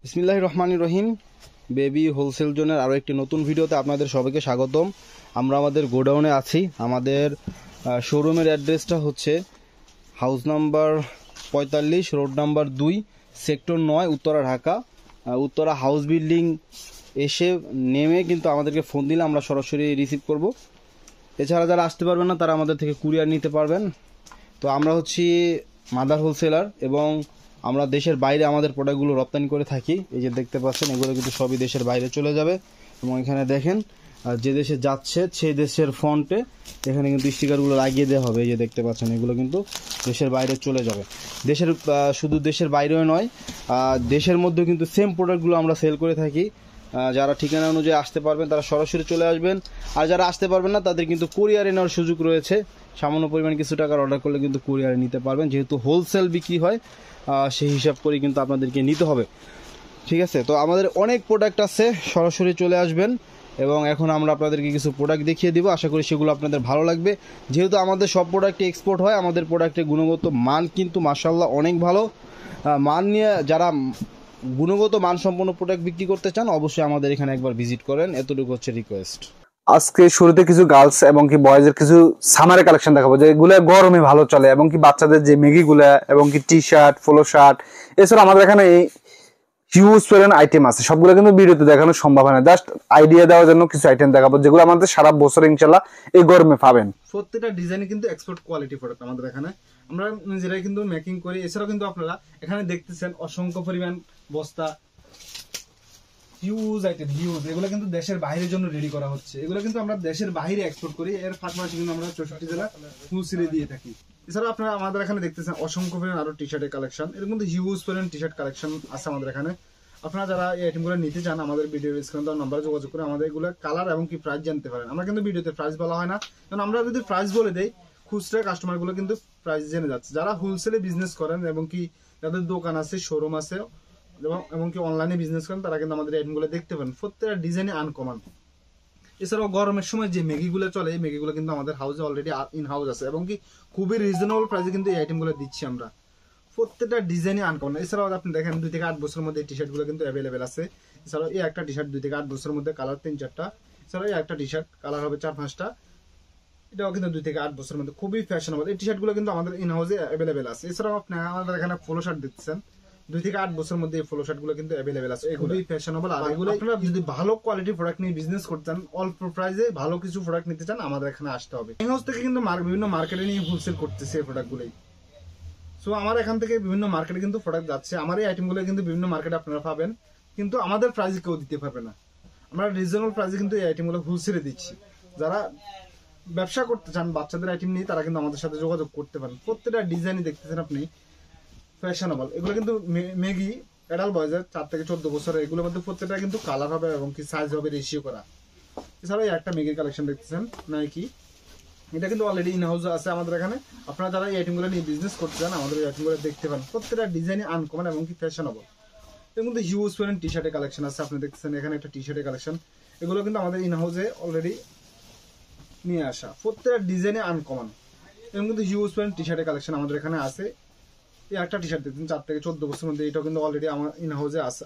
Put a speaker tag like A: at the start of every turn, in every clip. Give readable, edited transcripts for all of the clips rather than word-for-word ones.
A: বিসমিল্লাহির রহমানির রহিম। Baby wholesale জোনের আরও একটি নতুন ভিডিওতে আপনাদের সবাইকে স্বাগতম। আমরা আমাদের গোডাউনে আছি। আমাদের শোরুমের অ্যাড্রেসটা হচ্ছে house number 45, road number 2, sector 9, Uttara, Dhaka. Uttara house building এসে নেমে কিন্তু আমাদেরকে ফোন দিলে আমরা সরাসরি রিসিভ করব। এছাড়া যারা আসতে পারবেন না তারা আমাদের থেকে কুরিয়ার নিতে পারবেন। তো আমরা হচ্ছি মাদার হোলসেলার এবং আমরা দেশের বাইরে আমাদের প্রোডাক্টগুলো রপ্তানি করে থাকি। এই যে দেখতে পাচ্ছেন, এগুলো কিন্তু সবই দেশের বাইরে চলে যাবে। এবং এখানে দেখেন যে দেশে যাচ্ছে সেই দেশের ফন্টে এখানে কিন্তু স্টিকারগুলো লাগিয়ে দেওয়া হবে। এই যে দেখতে পাচ্ছেন, এগুলো কিন্তু দেশের বাইরে চলে যাবে। দেশের শুধু দেশের বাইরেও নয়, দেশের মধ্যেও কিন্তু সেম প্রোডাক্টগুলো আমরা সেল করে থাকি। যারা ঠিকানা অনুযায়ী আসতে পারবেন তারা সরাসরি চলে আসবেন, আর যারা আসতে পারবেন না তাদের কিন্তু কুরিয়ারে নেওয়ার সুযোগ রয়েছে। সামান্য পরিমাণ কিছু টাকার অর্ডার করলে কিন্তু কুরিয়ারে নিতে পারবেন। যেহেতু হোলসেল বিক্রি হয় সেই হিসাব করে কিন্তু আপনাদেরকে নিতে হবে। ঠিক আছে, তো আমাদের অনেক প্রোডাক্ট আছে, সরাসরি চলে আসবেন। এবং এখন আমরা আপনাদেরকে কিছু প্রোডাক্ট দেখিয়ে দিব, আশা করি সেগুলো আপনাদের ভালো লাগবে। যেহেতু আমাদের সব প্রোডাক্টে এক্সপোর্ট হয়, আমাদের প্রোডাক্টের গুণগত মান কিন্তু মাশাআল্লাহ অনেক ভালো। মান নিয়ে যারা গুণগত মানসম্পন্ন প্রোডাক্ট বিক্রি করতে চান অবশ্যই আমাদের এখানে একবার ভিজিট করেন, এতটুকু হচ্ছে রিকোয়েস্ট।
B: আজকে শুরুতে কিছু গার্লস এবং কি বয়েজের কিছু সামারের কালেকশন দেখাবো, যেগুলো গরমে ভালো চলে, এবং কি বাচ্চাদের যে মেগি গুলা এবং কি টি শার্ট, পোলো শার্ট, এছাড়া আমাদের এখানে হিউজ পরিমাণ আইটেম আছে। সবগুলো কিন্তু ভিডিওতে দেখানো সম্ভব হয় না, জাস্ট আইডিয়া দেওয়ার জন্য কিছু আইটেম দেখাবো যেগুলো আমাদের সারা বছর ইনশাল্লাহ এই গরমে পাবেন।
C: প্রত্যেকটা ডিজাইনে কিন্তু এক্সপোর্ট কোয়ালিটি প্রোডাক্ট আমাদের এখানে আমরা নিজেরাই কিন্তু মেকিং করি। এছাড়াও কিন্তু আপনারা এখানে দেখতেছেন অসংখ্য পরিমাণ বস্তা, হিউজ আইটেম, হিউজ। এগুলো কিন্তু দেশের বাইরের জন্য রেডি করা হচ্ছে। এগুলো কিন্তু আমরা দেশের বাইরে এক্সপোর্ট করি। এর পাশাপাশি কিন্তু আমরা 64 জেলা হোলসেলে দিয়ে থাকি। এছাড়াও আপনারা আমাদের এখানে দেখতেছেন অসংখ্য পরিমাণ আরো টি শার্টের কালেকশন। এর মধ্যে হিউজ পরিমাণ টি শার্ট কালেকশন আছে আমাদের এখানে। আপনারা যারা এই আইটেমগুলো নিতে চান আমাদের ভিডিওর স্ক্রিনে দেওয়া নাম্বারে যোগাযোগ করে আমাদের এগুলো কালার এবং কি প্রাইস জানতে পারেন। আমরা কিন্তু ভিডিওতে প্রাইস বলা হয় না, কারণ আমরা যদি প্রাইস বলে দেই খুচরা কাস্টমার গুলো কিন্তু প্রাইস জেনে যাচ্ছে। যারা হোলসেলে বিজনেস করেন এবং কি যাদের দোকান আছে, শোরুম আছে এবং কি অনলাইনে বিজনেস করেন তারা কিন্তু আমাদের আইটেমগুলো দেখতে পারেন। প্রত্যেকটা ডিজাইনে আনকমন। এছাড়াও গরমের সময় যে ম্যাগিগুলো চলে, এই ম্যাগিগুলো কিন্তু আমাদের হাউসে অলরেডি ইন হাউস আছে এবং কি খুবই রিজনেবল প্রাইসে কিন্তু এই আইটেমগুলো দিচ্ছি আমরা। প্রত্যেকটা ডিজাইনে আনকমন। এছাড়াও আপনি দেখেন 2 থেকে 8 বছরের মধ্যে টি শার্ট গুলো কিন্তু অ্যাভেলেবেল আছে। এছাড়াও এই একটা টি শার্ট 2 থেকে 8 বছরের মধ্যে কালার 3-4টা। এছাড়াও এই একটা টি শার্ট কালার হবে 4-5টা। এটাও কিন্তু 2 থেকে 8 বছরের মধ্যে খুবই ফ্যাশনেবল। এই টি শার্ট গুলো কিন্তু আমাদের ইন হাউসে অ্যাভেলেবেল আছে। এছাড়াও আপনি আমাদের এখানে পোলো শার্ট দেখছেন 2 থেকে 8 বছরের মধ্যে এই পোলো শার্ট গুলো কিন্তু অ্যাভেলেবেল আছে। এগুলোই ফ্যাশনেবল। আর এগুলো আপনারা যদি ভালো কোয়ালিটির প্রোডাক্ট নিয়ে বিজনেস করতে চান, অল্প প্রাইসে ভালো কিছু প্রোডাক্ট নিতে চান, আমাদের এখানে আসতে হবে। ইন হাউস থেকে কিন্তু বিভিন্ন মার্কেটে নিয়ে হোলসেল করতেছে এই প্রোডাক্টগুলোই। সো আমার এখান থেকে বিভিন্ন মার্কেটে কিন্তু প্রোডাক্ট যাচ্ছে। আমার এই আইটেমগুলো কিন্তু বিভিন্ন মার্কেটে আপনারা পাবেন, কিন্তু আমাদের প্রাইসে কেউ দিতে পারবে না। আমরা রিজনেবল প্রাইসে কিন্তু এই আইটেমগুলো হোলসেলে দিচ্ছি। যারা ব্যবসা করতে চান বাচ্চাদের আইটেম নিয়ে তারা কিন্তু আমাদের সাথে যোগাযোগ করতে পারেন। প্রত্যেকটা ডিজাইনই দেখতেছেন আপনি ফ্যাশনেবল। এগুলো কিন্তু মেগি অ্যাডাল্ট বয়েজের 4 থেকে 14 বছরের। এগুলোর মধ্যে প্রত্যেকটা কিন্তু কালার হবে এবং কি সাইজ হবে রেশিও করা। এছাড়াও একটা মেগির কালেকশন দেখতেছেন নাইকি, এটা কিন্তু অলরেডি ইন হাউস আছে আমাদের এখানে। আপনারা যারা এই আইটেমগুলো নিয়ে বিজনেস করতে চান আমাদের এই আইটেমগুলো দেখতে পারেন। প্রত্যেকটা ডিজাইনে আনকমন এবং কি ফ্যাশনেবল। এর মধ্যে হিউজ পরিমাণ টি শার্টের কালেকশন আছে। আপনি দেখতেছেন এখানে একটা টি শার্টের কালেকশন। এগুলো কিন্তু আমাদের ইন হাউসে অলরেডি নিয়ে আসা। প্রত্যেকটা ডিজাইনে আনকমন। এর মধ্যে হিউজ পরিমাণ টি শার্টের কালেকশন আমাদের এখানে আছে। এই একটা টি শার্ট দেখতেন 4 থেকে 14 বছরের মধ্যে, এটাও কিন্তু অলরেডি আমার ইন হাউসে আছে,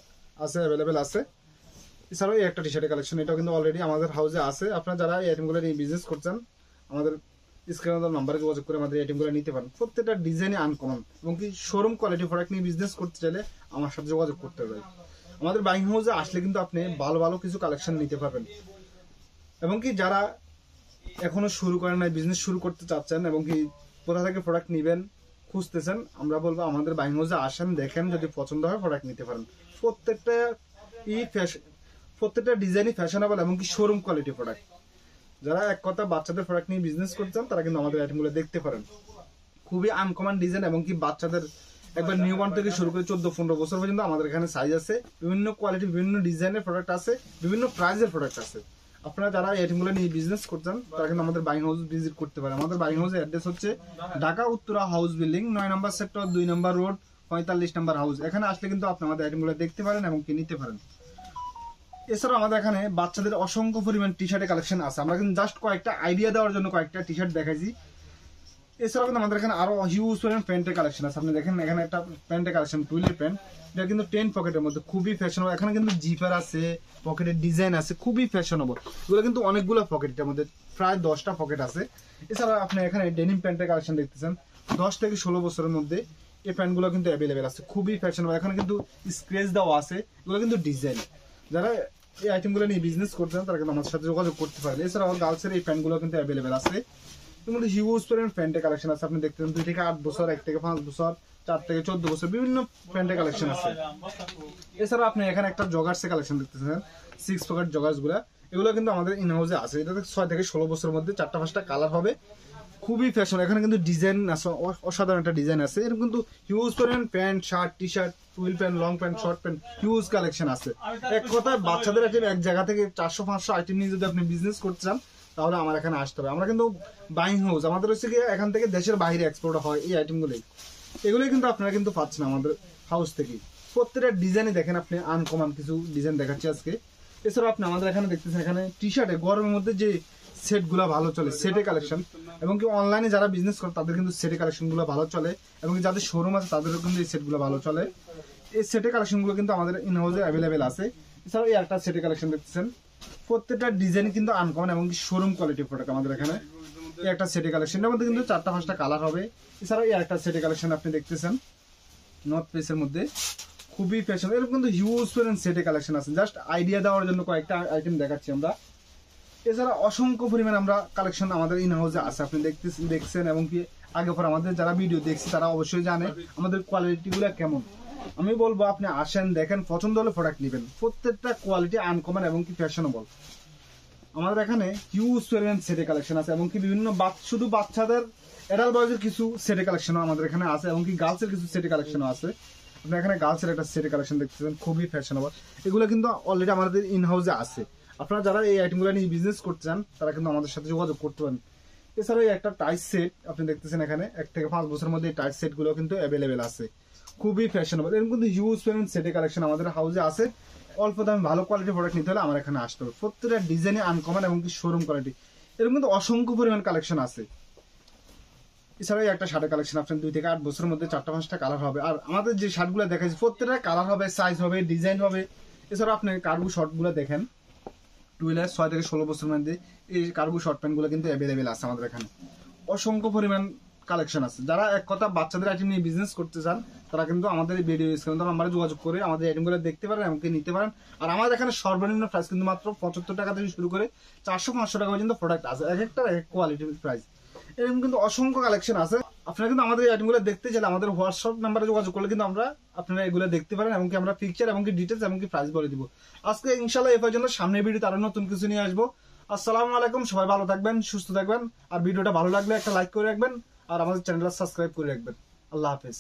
C: অ্যাভেলেবেল আছে। এছাড়াও এই একটা টি শার্টের কালেকশন, এটাও কিন্তু অলরেডি আমাদের হাউসে আছে। আপনারা যারা এই আইটেমগুলো নিয়ে বিজনেস করছেন আমাদের স্ক্রিনে দেওয়া নাম্বারে যোগাযোগ করে আমাদের আইটেমগুলো নিতে পারেন। প্রত্যেকটা ডিজাইনে আনকমন এবং কি শোরুম কোয়ালিটি প্রোডাক্ট নিয়ে বিজনেস করতে চাইলে আমার সাথে যোগাযোগ করতে হবে। আমাদের বাইং হাউসে আসলে কিন্তু আপনি ভালো ভালো কিছু কালেকশন নিতে পারবেন। এবং কি যারা এখনো শুরু করেন নাই, বিজনেস শুরু করতে চাচ্ছেন এবং কি কোথা থেকে প্রোডাক্ট নেবেন খুঁজতেছেন, আমরা বলবো আমাদের বাইং হাউসে আসেন, দেখেন, যদি পছন্দ হয় প্রোডাক্ট নিতে পারেন। প্রত্যেকটা ডিজাইনই ফ্যাশনেবল এবং কি শোরুম কোয়ালিটি প্রোডাক্ট। যারা এক কথা বাচ্চাদের প্রোডাক্ট নিয়ে বিজনেস করতে চান তারা কিন্তু আমাদের আইটেমগুলো দেখতে পারেন। খুবই আনকমন ডিজাইন এবং কি বাচ্চাদের একবার নিউবর্ন থেকে শুরু করে 14-15 বছর পর্যন্ত আমাদের এখানে সাইজ আছে। বিভিন্ন কোয়ালিটি, বিভিন্ন ডিজাইনের প্রোডাক্ট আছে, বিভিন্ন প্রাইসের প্রোডাক্ট আছে। আপনারা যারা এই আইটেমগুলো নিয়ে বিজনেস করছেন তারা কিন্তু আমাদের বাইং হাউস ভিজিট করতে পারেন। আমাদের বাইং হাউসের অ্যাড্রেস হচ্ছে ঢাকা উত্তরা হাউস বিল্ডিং 9 নম্বর সেক্টর, 2 নম্বর রোড, 45 নম্বর হাউস। এখানে আসলে কিন্তু আপনি আমাদের আইটেমগুলো দেখতে পারেন এবং কি নিতে পারেন। এছাড়াও আমাদের এখানে বাচ্চাদের অসংখ্য পরিমাণ টি শার্টের কালেকশন আছে। আমরা কিন্তু জাস্ট কয়েকটা আইডিয়া দেওয়ার জন্য কয়েকটা টি শার্ট দেখাইছি। এছাড়াও কিন্তু আমাদের এখানে আরো হিউজ পরিমাণ প্যান্টের কালেকশন আছে। আপনি দেখেন এখানে একটা প্যান্টের কালেকশন, টুইলের প্যান্ট, এটা কিন্তু 10 পকেটের মধ্যে খুবই ফ্যাশনেবল। এখানে কিন্তু জিপার আছে, পকেটের ডিজাইন আছে, খুবই ফ্যাশনেবল। এগুলো কিন্তু অনেকগুলো পকেটের মধ্যে, প্রায় 10টা পকেট আছে। এছাড়া আপনি এখানে ডেনিম প্যান্টের কালেকশন দেখতেছেন, 10 থেকে 16 বছরের মধ্যে এই প্যান্টগুলো কিন্তু অ্যাভেলেবেল আছে, খুবই ফ্যাশনেবল। এখানে কিন্তু স্ক্রেচ দেওয়া আছে, এগুলো কিন্তু ডিজাইন। যারা এই আইটেমগুলো নিয়ে বিজনেস করতেন তারা কিন্তু আমাদের সাথে যোগাযোগ করতে পারেন। এছাড়াও গার্লসের এই প্যান্টগুলো কিন্তু অ্যাভেলেবেল আছে। এর মধ্যে হিউজ পরিমাণ প্যান্টের কালেকশন আছে। আপনি দেখতেন 2 থেকে 8 বছর, 1 থেকে 5 বছর, 4 থেকে 14 বছর, বিভিন্ন প্যান্টের কালেকশন আছে। এছাড়া আপনি এখানে একটা জগার্সের কালেকশন দেখতেছেন, 6 পকেট জগার্স গুলা, এগুলো কিন্তু আমাদের ইন হাউসে আছে। এটা 6 থেকে 16 বছরের মধ্যে 4টা-5টা কালার হবে, খুবই ফ্যাশন। এখানে কিন্তু ডিজাইন আছে, অসাধারণ একটা ডিজাইন আছে। এরকম কিন্তু হিউজ পরিমাণ pant, shirt, T shirt, twill pant, long pant, short pant, huge collection আছে। এক কথায় বাচ্চাদের আইটেম এক জায়গা থেকে 400-500 আইটেম নিয়ে যদি আপনি বিজনেস করতে চান তাহলে আমার এখানে আসতে হবে। আমরা কিন্তু বাইং হাউস, আমাদের হচ্ছে কি এখান থেকে দেশের বাইরে এক্সপোর্ট হয় এই আইটেমগুলোই। এগুলোই কিন্তু আপনারা কিন্তু পাচ্ছেন আমাদের হাউস থেকে। প্রত্যেকটা ডিজাইনই দেখেন আপনি, আনকমন কিছু ডিজাইন দেখাচ্ছি আজকে। এছাড়াও আপনি আমাদের এখানে দেখতেছেন, এখানে টি শার্টে গরমের মধ্যে যে সেটগুলো ভালো চলে, সেটে কালেকশন, এবং কি অনলাইনে যারা বিজনেস করে তাদের কিন্তু সেটে কালেকশনগুলো ভালো চলে, এবং যাদের শোরুম আছে তাদেরও কিন্তু এই সেটগুলো ভালো চলে। এই সেটে কালেকশনগুলো কিন্তু আমাদের ইন হাউসে অ্যাভেলেবেল আছে। এছাড়াও এই একটা সেটে কালেকশন দেখতেছেন, প্রত্যেকটা ডিজাইন কিন্তু আনকমন এবং শোরুম কোয়ালিটি প্রোডাক্ট আমাদের এখানে। এই একটা সেটে কালেকশনের মধ্যে কিন্তু 4টা-5টা কালার হবে। এছাড়াও এই একটা সেটে কালেকশন আপনি দেখতেছেন নর্থ ফেসের মধ্যে, খুবই ফ্যাশন। এরকম কিন্তু হিউজ পরিমাণ সেটে কালেকশন আছে। জাস্ট আইডিয়া দেওয়ার জন্য কয়েকটা আইটেম দেখাচ্ছি আমরা। এছাড়া অসংখ্য পরিমাণ আমরা কালেকশন আমাদের ইন হাউসে আছে, আপনি দেখছেন, এবং কি আগে পর আমাদের যারা ভিডিও দেখছে তারা অবশ্যই জানে আমাদের কোয়ালিটি গুলা কেমন। আমি বলবো আপনি আসেন, দেখেন, পছন্দ হলে প্রোডাক্ট নেবেন। প্রত্যেকটা কোয়ালিটি আনকমন এবং কি ফ্যাশনেবল। আমাদের এখানে হিউজ পরিমাণ সেটে কালেকশন আছে, এবং কি বিভিন্ন শুধু বাচ্চাদের, এডাল্ট বয়সের কিছু সেটে কালেকশনও আমাদের এখানে আছে, এবং কি গার্লসের কিছু সেটে কালেকশনও আছে। আপনি এখানে গার্লসের একটা সেটে কালেকশন দেখতেছেন, খুবই ফ্যাশনেবল। এগুলো কিন্তু অলরেডি আমাদের ইন হাউসে আছে। আপনারা যারা এই আইটেমগুলো নিয়ে বিজনেস করতে চান তারা কিন্তু আমাদের সাথে যোগাযোগ করতে পারেন। এছাড়াও এই একটা টাইস সেট আপনি দেখতেছেন, এখানে 1 থেকে 5 বছরের মধ্যে এই টাইস সেট গুলো কিন্তু অ্যাভেলেবেল আছে, খুবই ফ্যাশনেবল। এরকম কিন্তু হিউজ পরিমাণ সেটে কালেকশন আমাদের হাউসে আছে। অল্প দামে ভালো কোয়ালিটির প্রোডাক্ট নিতে হলে আমার এখানে আসতে হবে। প্রত্যেকটা ডিজাইনে আনকমন এবং কি শোরুম কোয়ালিটি, এরকম কিন্তু অসংখ্য পরিমাণ কালেকশন আছে। এছাড়াও একটা শার্টের কালেকশন আপনার 2 থেকে 8 বছরের মধ্যে 4টা-5টা কালার হবে। আর আমাদের যে শার্টগুলো দেখাচ্ছি প্রত্যেকটা কালার হবে, সাইজ হবে, ডিজাইন হবে। এছাড়াও আপনি কার্গো শর্টগুলো দেখেন, টুইলার 6 থেকে 16 বছরের মধ্যে এই কার্গো শর্ট প্যান্ট গুলো কিন্তু অ্যাভেলেবেল আছে আমাদের এখানে। অসংখ্য পরিমাণ কালেকশন আছে। যারা এক কথা বাচ্চাদের আইটেম নিয়ে বিজনেস করতে চান তারা কিন্তু আমাদের ভিডিও স্ক্রিনে নাম্বারে যোগাযোগ করে আমাদের আইটেমগুলো দেখতে পারেন, এমনকি নিতে পারেন। আর আমাদের এখানে সর্বনিম্ন প্রাইস কিন্তু মাত্র 75 টাকা থেকে শুরু করে 400-500 টাকা পর্যন্ত প্রোডাক্ট আছে, এক একটা এক কোয়ালিটির প্রাইস। এরকম কিন্তু অসংখ্য কালেকশন আছে। আপনারা কিন্তু আমাদের এই আইটেমগুলো দেখতে চাইলে আমাদের হোয়াটসঅ্যাপ নাম্বারে যোগাযোগ করলে কিন্তু আপনারা এগুলো দেখতে পারেন, এমনকি আমরা পিকচার এমনকি ডিটেলস এমনকি প্রাইস বলে দিব। আজকে ইনশাআল্লাহ এই পর্যন্ত, সামনের ভিডিওতে আরো নতুন কিছু নিয়ে আসবো। আসসালামু আলাইকুম, সবাই ভালো থাকবেন, সুস্থ থাকবেন। আর ভিডিওটা ভালো লাগলে একটা লাইক করে রাখবেন, আর আমাদের চ্যানেলটা সাবস্ক্রাইব করে রাখবেন। আল্লাহ হাফেজ।